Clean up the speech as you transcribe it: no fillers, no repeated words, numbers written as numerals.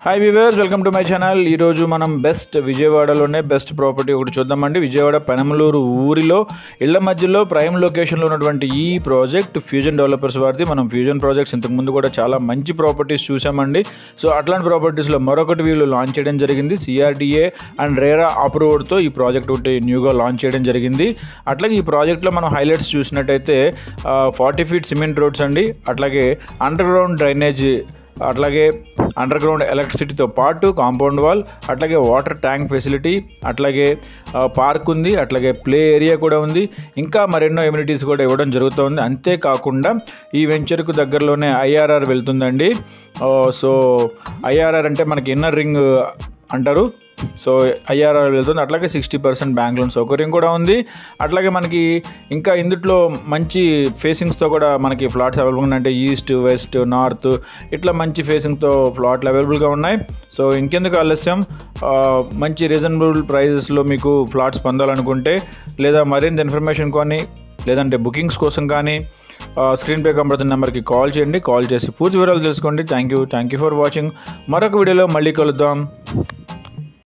Hi viewers, welcome to my channel. ఈరోజు మనం విజయవాడలోనే best property ఒకటి చూద్దామండి. విజయవాడ పెనమలూరు ఊరిలో ఇళ్ల మధ్యలో ప్రైమ్ లొకేషన్లో ఉన్నటువంటి ఈ ప్రాజెక్ట్ ఫ్యూజన్ డెవలపర్స్ వారిది. మనం ఫ్యూజన్ ప్రాజెక్ట్స్ ఇంతకుముందు కూడా చాలా మంచి ప్రాపర్టీస్ చూసామండి. సో అట్లాంటి ప్రాపర్టీస్లో మరొకటి వీళ్ళు లాంచ్ చేయడం జరిగింది. సిఆర్డిఏ అండ్ రేరా అప్రూవ్డ్తో ఈ ప్రాజెక్ట్ ఒకటి న్యూగా లాంచ్ చేయడం జరిగింది. అట్లాగే ఈ ప్రాజెక్ట్లో మనం హైలైట్స్ చూసినట్టయితే 40 ఫీట్ సిమెంట్ రోడ్స్ అండి, అట్లాగే అండర్ గ్రౌండ్ డ్రైనేజ్, అట్లాగే అండర్ గ్రౌండ్ ఎలక్ట్రిసిటీతో పాటు కాంపౌండ్ వాల్, అట్లాగే వాటర్ ట్యాంక్ ఫెసిలిటీ, అట్లాగే పార్క్ ఉంది, అట్లాగే ప్లే ఏరియా కూడా ఉంది. ఇంకా మరెన్నో ఎమ్యూనిటీస్ కూడా ఇవ్వడం జరుగుతుంది. అంతేకాకుండా ఈ వెంచర్కు దగ్గరలోనే ఐఆర్ఆర్ వెళ్తుందండి. సో ఐఆర్ఆర్ అంటే మనకి ఇన్నర్ రింగ్ అంటారు. సో ఐఆర్ఆర్ వెళ్తుంది. అట్లాగే 60% బ్యాంక్ లోన్ సౌకర్యం కూడా ఉంది. అట్లాగే మనకి ఇంకా ఇందులో మంచి ఫేసింగ్స్తో కూడా మనకి ఫ్లాట్స్ అవైలబుల్గా ఉన్నాయి. అంటే ఈస్ట్, వెస్ట్, నార్త్ ఇట్లా మంచి ఫేసింగ్తో ఫ్లాట్లు అవైలబుల్గా ఉన్నాయి. సో ఇంకెందుకు ఆలస్యం, మంచి రీజనబుల్ ప్రైజెస్లో మీకు ఫ్లాట్స్ పొందాలనుకుంటే లేదా మరింత ఇన్ఫర్మేషన్ కానీ లేదంటే బుకింగ్స్ కోసం కానీ స్క్రీన్ పే కనబడుతున్న నెంబర్కి కాల్ చేయండి. కాల్ చేసి పూర్తి వివరాలు తెలుసుకోండి. Thank you for watching. మరొక వీడియోలో మళ్ళీ కలుద్దాం.